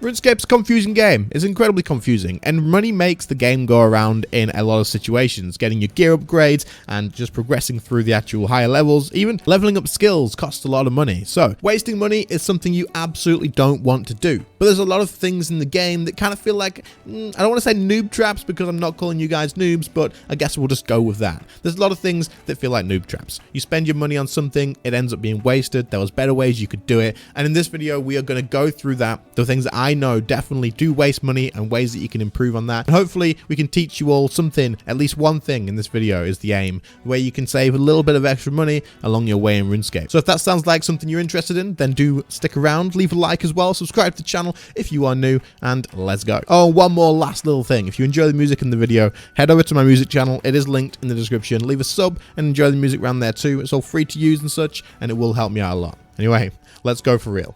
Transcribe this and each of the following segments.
RuneScape's a confusing game. It's incredibly confusing, and money makes the game go around in a lot of situations. Getting your gear upgrades and just progressing through the actual higher levels, even leveling up skills costs a lot of money. So wasting money is something you absolutely don't want to do. But there's a lot of things in the game that kind of feel like, I don't want to say noob traps because I'm not calling you guys noobs, but I guess we'll just go with that. There's a lot of things that feel like noob traps. You spend your money on something, it ends up being wasted. There was better ways you could do it. And in this video, we are going to go through that, the things that I know definitely do waste money and ways that you can improve on that. And hopefully we can teach you all something, at least one thing in this video is the aim, where you can save a little bit of extra money along your way in RuneScape. So if that sounds like something you're interested in, then do stick around, leave a like as well, subscribe to the channel if you are new, and let's go. Oh, one more last little thing. If you enjoy the music in the video, head over to my music channel. It is linked in the description. Leave a sub and enjoy the music around there too. It's all free to use and such, and it will help me out a lot. Anyway, let's go for real.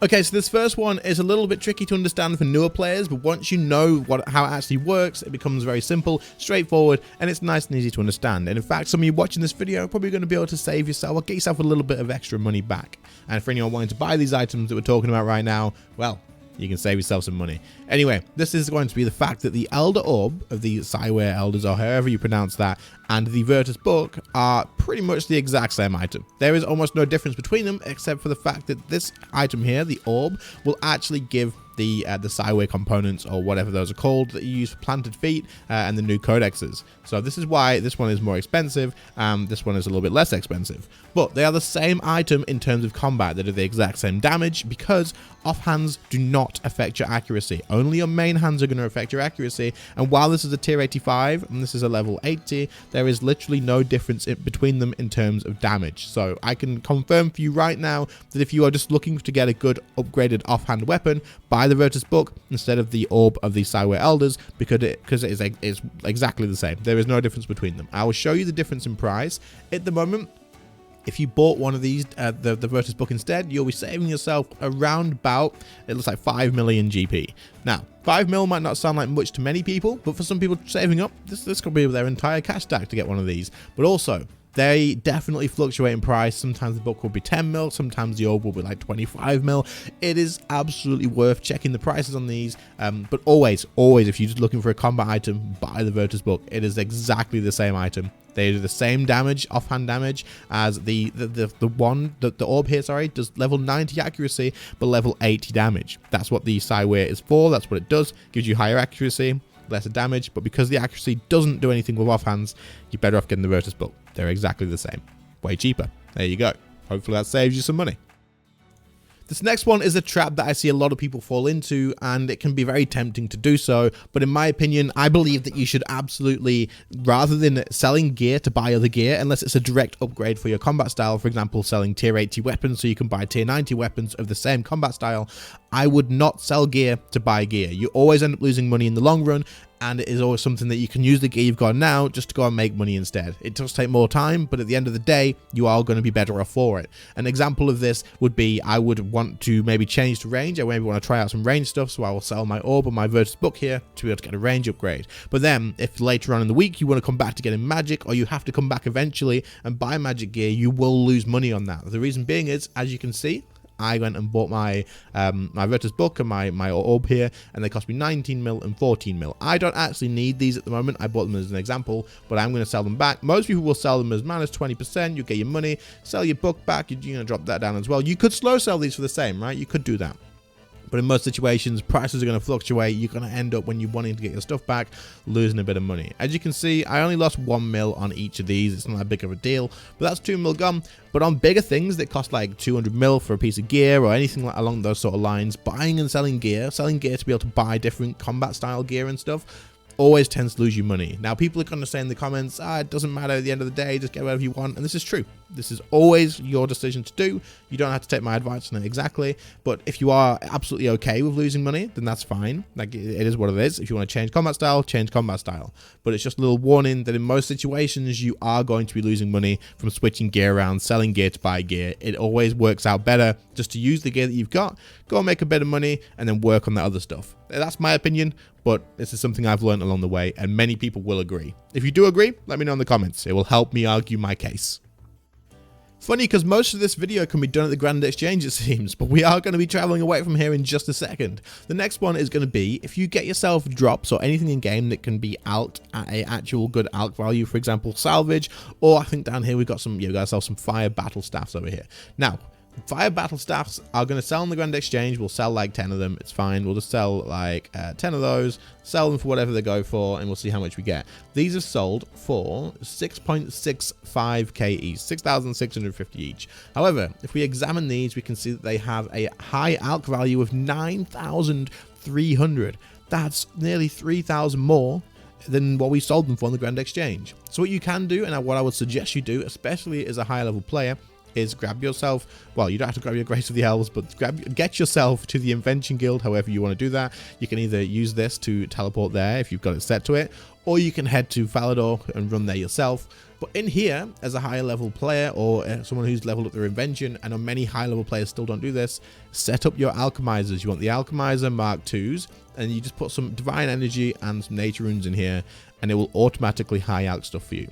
Okay, so this first one is a little bit tricky to understand for newer players, but once you know how it actually works, it becomes very simple, straightforward, and it's nice and easy to understand. And in fact, some of you watching this video are probably going to be able to save yourself or get yourself a little bit of extra money back. And for anyone wanting to buy these items that we're talking about right now, well, you can save yourself some money. Anyway, this is going to be the fact that the Elder Orb of the Cyware Elders, or however you pronounce that, and the Virtus Book are pretty much the exact same item. There is almost no difference between them, except for the fact that this item here, the Orb, will actually give the Cyware components, or whatever those are called, that you use for planted feet and the new codexes. So this is why this one is more expensive, this one is a little bit less expensive. But they are the same item in terms of combat. They do the exact same damage because offhands do not affect your accuracy. Only your main hands are going to affect your accuracy. And while this is a tier 85 and this is a level 80, there is literally no difference between them in terms of damage. So I can confirm for you right now that if you are just looking to get a good upgraded offhand weapon, buy the Virtus Book instead of the Orb of the Cyware Elders, because it is exactly the same. There is no difference between them. I will show you the difference in price. At the moment, if you bought one of these, the Virtus Book instead, you'll be saving yourself around about, it looks like 5 million GP. Now, 5 mil might not sound like much to many people, but for some people saving up, this could be their entire cash stack to get one of these. But also, they definitely fluctuate in price. Sometimes the book will be 10 mil, sometimes the orb will be like 25 mil. It is absolutely worth checking the prices on these. But always, if you're just looking for a combat item, buy the Virtus Book. It is exactly the same item. They do the same damage, offhand damage, as the orb here, sorry, does level 90 accuracy, but level 80 damage. That's what the Cyware is for. That's what it does. Gives you higher accuracy, lesser damage, but because the accuracy doesn't do anything with offhands, you're better off getting the Virtus Book. They're exactly the same. Way cheaper. There you go. Hopefully that saves you some money. This next one is a trap that I see a lot of people fall into, and it can be very tempting to do so. But in my opinion, I believe that you should absolutely, rather than selling gear to buy other gear, unless it's a direct upgrade for your combat style, for example, selling tier 80 weapons so you can buy tier 90 weapons of the same combat style, I would not sell gear to buy gear. You always end up losing money in the long run, and it is always something that you can use the gear you've got now just to go and make money instead. It does take more time, but at the end of the day, you are going to be better off for it. An example of this would be, I would want to maybe change to range. I maybe want to try out some range stuff, so I will sell my orb or my Virtus Book here to be able to get a range upgrade. But then, if later on in the week you want to come back to getting magic, or you have to come back eventually and buy magic gear, you will lose money on that. The reason being is, as you can see, I went and bought my my Virtus Book and my orb here, and they cost me 19 mil and 14 mil. I don't actually need these at the moment. I bought them as an example, but I'm going to sell them back. Most people will sell them as minus 20%. You get your money, sell your book back. You're going to drop that down as well. You could slow sell these for the same, right? You could do that. But in most situations, prices are going to fluctuate. You're going to end up, when you're wanting to get your stuff back, losing a bit of money. As you can see, I only lost 1 mil on each of these. It's not that big of a deal, but that's 2 mil gone. But on bigger things that cost like 200 mil for a piece of gear or anything like along those sort of lines, buying and selling gear to be able to buy different combat style gear and stuff, always tends to lose you money. Now, people are going to say in the comments, it doesn't matter at the end of the day, just get whatever you want. And this is true. This is always your decision to do. You don't have to take my advice on it exactly. But if you are absolutely okay with losing money, then that's fine. Like, it is what it is. If you want to change combat style, change combat style. But it's just a little warning that in most situations, you are going to be losing money from switching gear around, selling gear to buy gear. It always works out better just to use the gear that you've got, go and make a bit of money, and then work on that other stuff. That's my opinion, but this is something I've learned along the way, and many people will agree. If you do agree, let me know in the comments. It will help me argue my case. Funny, because most of this video can be done at the Grand Exchange, it seems, but we are going to be traveling away from here in just a second. The next one is going to be, if you get yourself drops or anything in game that can be alked at a actual good alk value, for example, salvage, or I think down here we've got some, you got some fire battle staffs over here. Now, fire battle staffs are going to sell on the Grand Exchange. We'll sell like 10 of them. It's fine. We'll just sell like 10 of those, sell them for whatever they go for, and we'll see how much we get. These are sold for 6.65k each, 6,650 each. However, if we examine these, we can see that they have a high alk value of 9,300. That's nearly 3,000 more than what we sold them for on the Grand Exchange. So what you can do, and what I would suggest you do, especially as a higher level player, is grab yourself, well, you don't have to grab your Grace of the Elves, but get yourself to the Invention Guild, however you want to do that. You can either use this to teleport there if you've got it set to it, or you can head to Falador and run there yourself. But in here, as a higher level player or someone who's leveled up their invention, I know many high level players still don't do this, set up your alchemizers. You want the alchemizer Mark IIs, and you just put some divine energy and some nature runes in here, and it will automatically high alk stuff for you.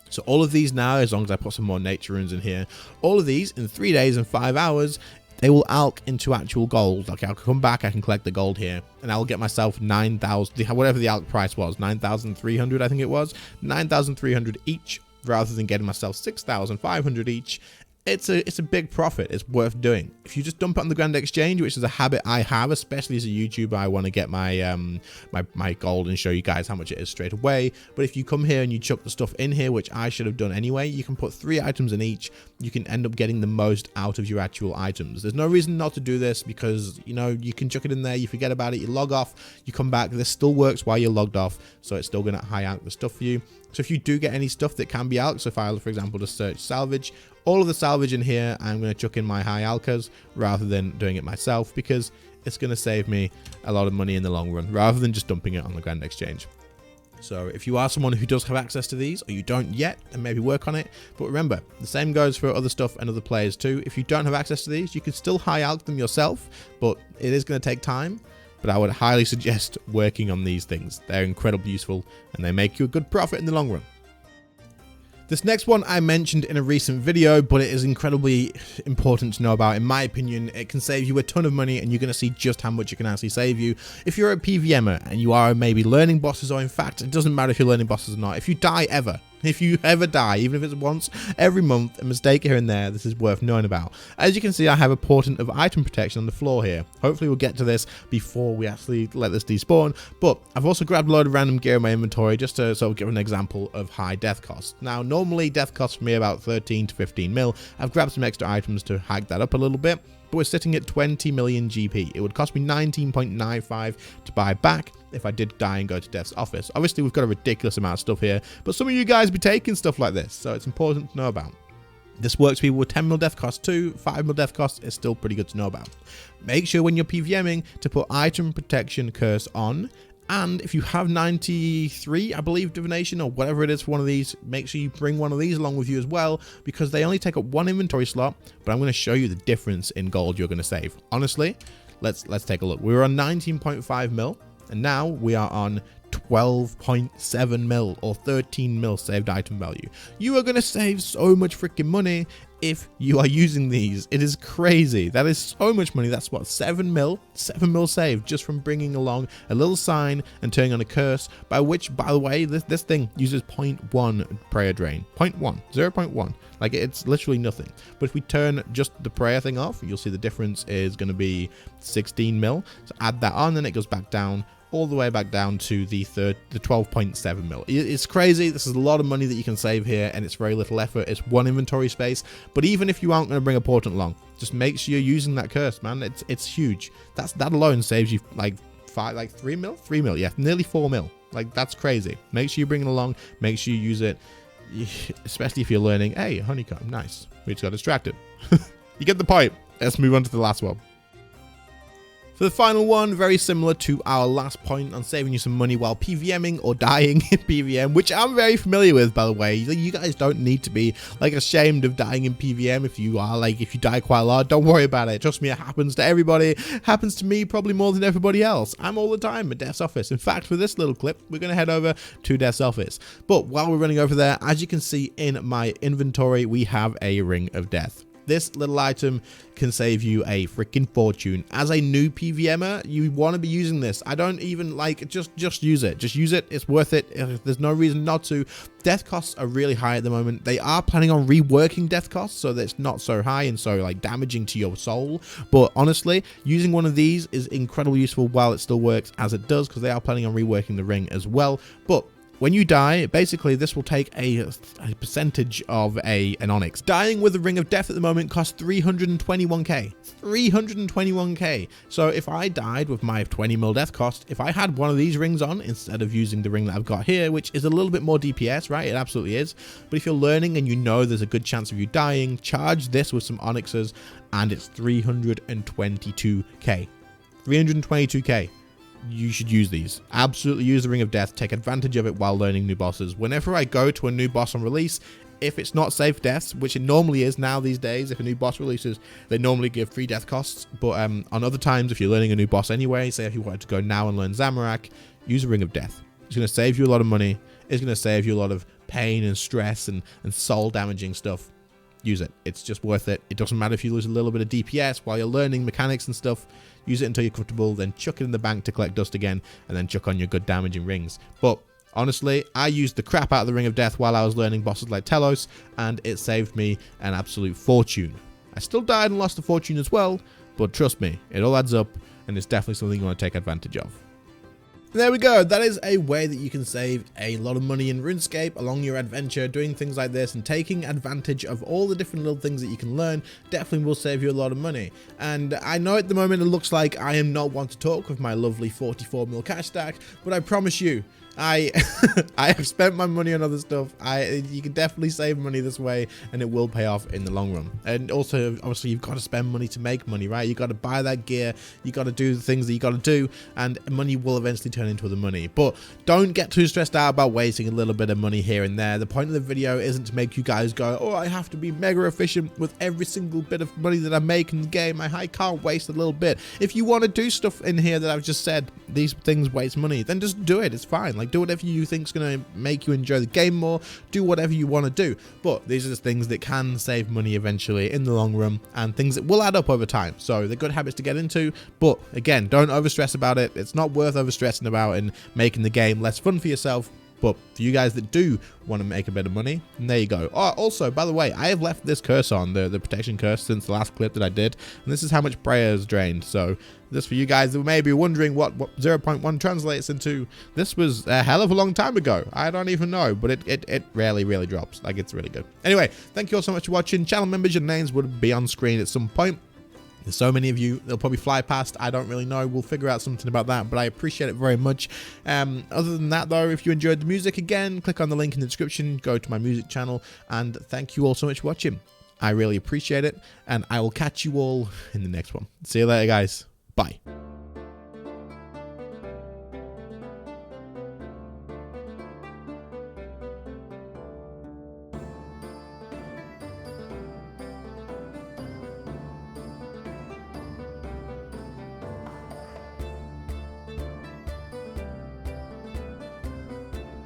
So all of these now, as long as I put some more nature runes in here, all of these in 3 days and 5 hours, they will alk into actual gold. Okay, I'll come back, I can collect the gold here, and I'll get myself 9,000, whatever the alk price was, 9,300 I think it was, 9,300 each, rather than getting myself 6,500 each. It's a big profit. It's worth doing. If you just dump it on the Grand Exchange, which is a habit I have, especially as a YouTuber, I want to get my my gold and show you guys how much it is straight away. But if you come here and you chuck the stuff in here, which I should have done anyway, you can put 3 items in each. You can end up getting the most out of your actual items. There's no reason not to do this because, you know, you can chuck it in there, you forget about it, you log off, you come back, this still works while you're logged off, so it's still going to high alk the stuff for you. So if you do get any stuff that can be alked, so if I, for example, just search salvage, all of the salvage in here, I'm going to chuck in my high alkers rather than doing it myself, because it's going to save me a lot of money in the long run, rather than just dumping it on the Grand Exchange. So if you are someone who does have access to these, or you don't yet, then maybe work on it. But remember, the same goes for other stuff and other players too. If you don't have access to these, you can still high alk them yourself, but it is going to take time. But I would highly suggest working on these things. They're incredibly useful, and they make you a good profit in the long run. This next one I mentioned in a recent video, but it is incredibly important to know about. In my opinion, it can save you a ton of money, and you're going to see just how much it can actually save you. If you're a PVMer and you are maybe learning bosses, or in fact, it doesn't matter if you're learning bosses or not, if you die ever, if you ever die, even if it's once every month, a mistake here and there, this is worth knowing about. As you can see, I have a portent of item protection on the floor here. Hopefully we'll get to this before we actually let this despawn, but I've also grabbed a load of random gear in my inventory just to sort of give an example of high death costs. Now, normally death costs for me about 13 to 15 mil. I've grabbed some extra items to hike that up a little bit, but we're sitting at 20 million GP. It would cost me 19.95 to buy back if I did die and go to Death's office. Obviously, we've got a ridiculous amount of stuff here, but some of you guys be taking stuff like this, so it's important to know about. This works for people with 10 mil death cost too. 5 mil death cost is still pretty good to know about. Make sure when you're PVMing to put item protection curse on, and if you have 93, I believe, divination or whatever it is for one of these, make sure you bring one of these along with you as well, because they only take up 1 inventory slot, but I'm going to show you the difference in gold you're going to save. Honestly, let's take a look. We were on 19.5 mil, and now we are on 12.7 mil or 13 mil saved item value. You are going to save so much freaking money if you are using these. It is crazy. That is so much money. That's what, 7 mil saved just from bringing along a little sign and turning on a curse, by which, by the way, this thing uses 0.1 prayer drain. 0.1. Like, it's literally nothing. But if we turn just the prayer thing off, you'll see the difference is going to be 16 mil. So add that on, and it goes back down, all the way back down to the 12.7 mil. It's crazy. This is a lot of money that you can save here, and it's very little effort. It's 1 inventory space. But even if you aren't going to bring a portent along, just make sure you're using that curse, man. It's huge. That alone saves you like 3 mil, yeah, nearly 4 mil. Like, that's crazy. Make sure you bring it along. Make sure you use it, especially if you're learning. Hey, honeycomb, nice. We just got distracted. You get the point. Let's move on to the last one. For For the final one, very similar to our last point on saving you some money while PVMing or dying in PVM, which I'm very familiar with, by the way. You guys don't need to be like ashamed of dying in PVM. If you are, like, if you die quite a lot, don't worry about it. Trust me, it happens to everybody. It happens to me probably more than everybody else. I'm all the time at Death's office. In fact, for this little clip, we're going to head over to Death's office. But while we're running over there, as you can see in my inventory, we have a Ring of Death. This little item can save you a freaking fortune. As a new PVMer, you want to be using this. I don't even like, just use it. Just use it. It's worth it. There's no reason not to. Death costs are really high at the moment. They are planning on reworking death costs so that it's not so high and so like damaging to your soul. But honestly, using one of these is incredibly useful while it still works as it does, because they are planning on reworking the ring as well. But when you die, basically this will take a percentage of an onyx. Dying with a Ring of Death at the moment costs 321k. 321k. So if I died with my 20 mil death cost, if I had one of these rings on instead of using the ring that I've got here, which is a little bit more DPS, right? It absolutely is. But if you're learning and you know there's a good chance of you dying, charge this with some onyxes and it's 322k. 322k. You should use these. Absolutely use the Ring of Death. Take advantage of it while learning new bosses. Whenever I go to a new boss on release, if it's not safe deaths, which it normally is now these days, if a new boss releases, they normally give free death costs. But on other times, if you're learning a new boss anyway, say if you wanted to go now and learn Zamorak, use a Ring of Death. It's going to save you a lot of money. It's going to save you a lot of pain and stress and soul damaging stuff. Use it. It's just worth it. It doesn't matter if you lose a little bit of DPS while you're learning mechanics and stuff. Use it until you're comfortable, then chuck it in the bank to collect dust again, and then chuck on your good damaging rings. But honestly, I used the crap out of the Ring of Death while I was learning bosses like Telos, and it saved me an absolute fortune. I still died and lost a fortune as well, but trust me, it all adds up, and it's definitely something you want to take advantage of. There we go. That is a way that you can save a lot of money in RuneScape along your adventure. Doing things like this and taking advantage of all the different little things that you can learn definitely will save you a lot of money. And I know at the moment it looks like I am not one to talk with my lovely 44 mil cash stack, but I promise you, I have spent my money on other stuff. You can definitely save money this way, and it will pay off in the long run. And also, obviously, you've got to spend money to make money, right? You got to buy that gear. You got to do the things that you got to do, and money will eventually turn into other money. But don't get too stressed out about wasting a little bit of money here and there. The point of the video isn't to make you guys go, oh, I have to be mega efficient with every single bit of money that I make in the game. I can't waste a little bit. If you want to do stuff in here that I've just said, these things waste money, then just do it. It's fine. Like, do whatever you think is going to make you enjoy the game more. Do whatever you want to do. But these are just things that can save money eventually in the long run, and things that will add up over time. So they're good habits to get into. But again, don't overstress about it. It's not worth overstressing about and making the game less fun for yourself. But for you guys that do want to make a bit of money, and there you go. Oh, also, by the way, I have left this curse on, the protection curse, since the last clip that I did. And this is how much prayer is drained. So this for you guys that may be wondering what 0.1 translates into. This was a hell of a long time ago. I don't even know, but it rarely really drops. Like, it's really good. Anyway, thank you all so much for watching. Channel members, your names would be on screen at some point. There's so many of you, they'll probably fly past. I don't really know. We'll figure out something about that, but I appreciate it very much. Other than that, though, if you enjoyed the music, again, click on the link in the description, go to my music channel, and thank you all so much for watching. I really appreciate it, and I will catch you all in the next one. See you later, guys. Bye.